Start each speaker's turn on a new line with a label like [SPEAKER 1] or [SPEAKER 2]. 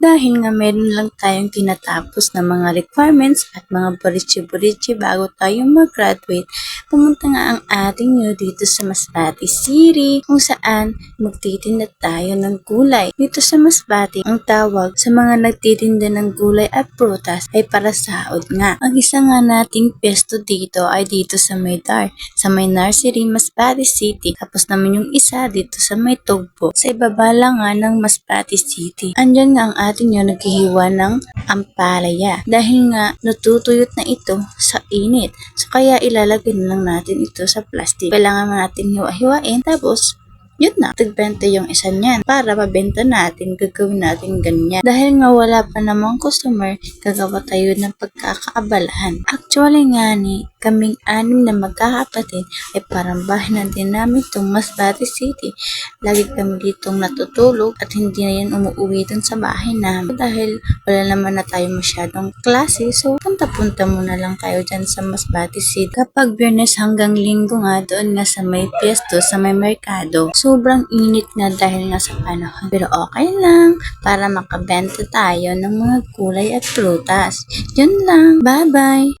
[SPEAKER 1] Dahil nga meron lang tayong tinatapos na mga requirements at mga burichi-burichi bago tayo mag-graduate, pumunta nga ang ating nyo dito sa Masbate City kung saan magtitinda tayo ng gulay. Dito sa Masbate, ang tawag sa mga nagtitinda ng gulay at prutas ay parasaod nga. Ang isa nga nating pwesto dito ay dito sa Maydar, sa may nursery Masbate City. Tapos naman yung isa dito sa may Tugbo, sa ibaba lang nga ng Masbate City. Andyan nga ang ating yun naghihiwa ng ampalaya dahil nga natutuyot na ito sa init. So kaya ilalagay na lang natin ito sa plastic. Kailangan natin hiwa-hiwain tapos yun na, tigbenta yung isa niyan para mabenta natin, gagawin natin ganyan. Dahil nga wala pa namang customer, gagawa tayo ng pagkakaabalahan. Actually nga ni, kaming 6 na magkakapatid ay parang bahay na din namin itong Masbate City. Lagi kami ditong natutulog at hindi na yan umuwi dun sa bahay namin. Dahil wala naman na tayo masyadong klase, so punta-punta muna lang tayo dyan sa Masbate City. Kapag Biyernes hanggang Linggo nga doon nga sa may piesto, sa may merkado, sobrang init nga dahil nga sa panahon. Pero okay lang para makabenta tayo ng mga gulay at prutas. Yun lang. Bye-bye!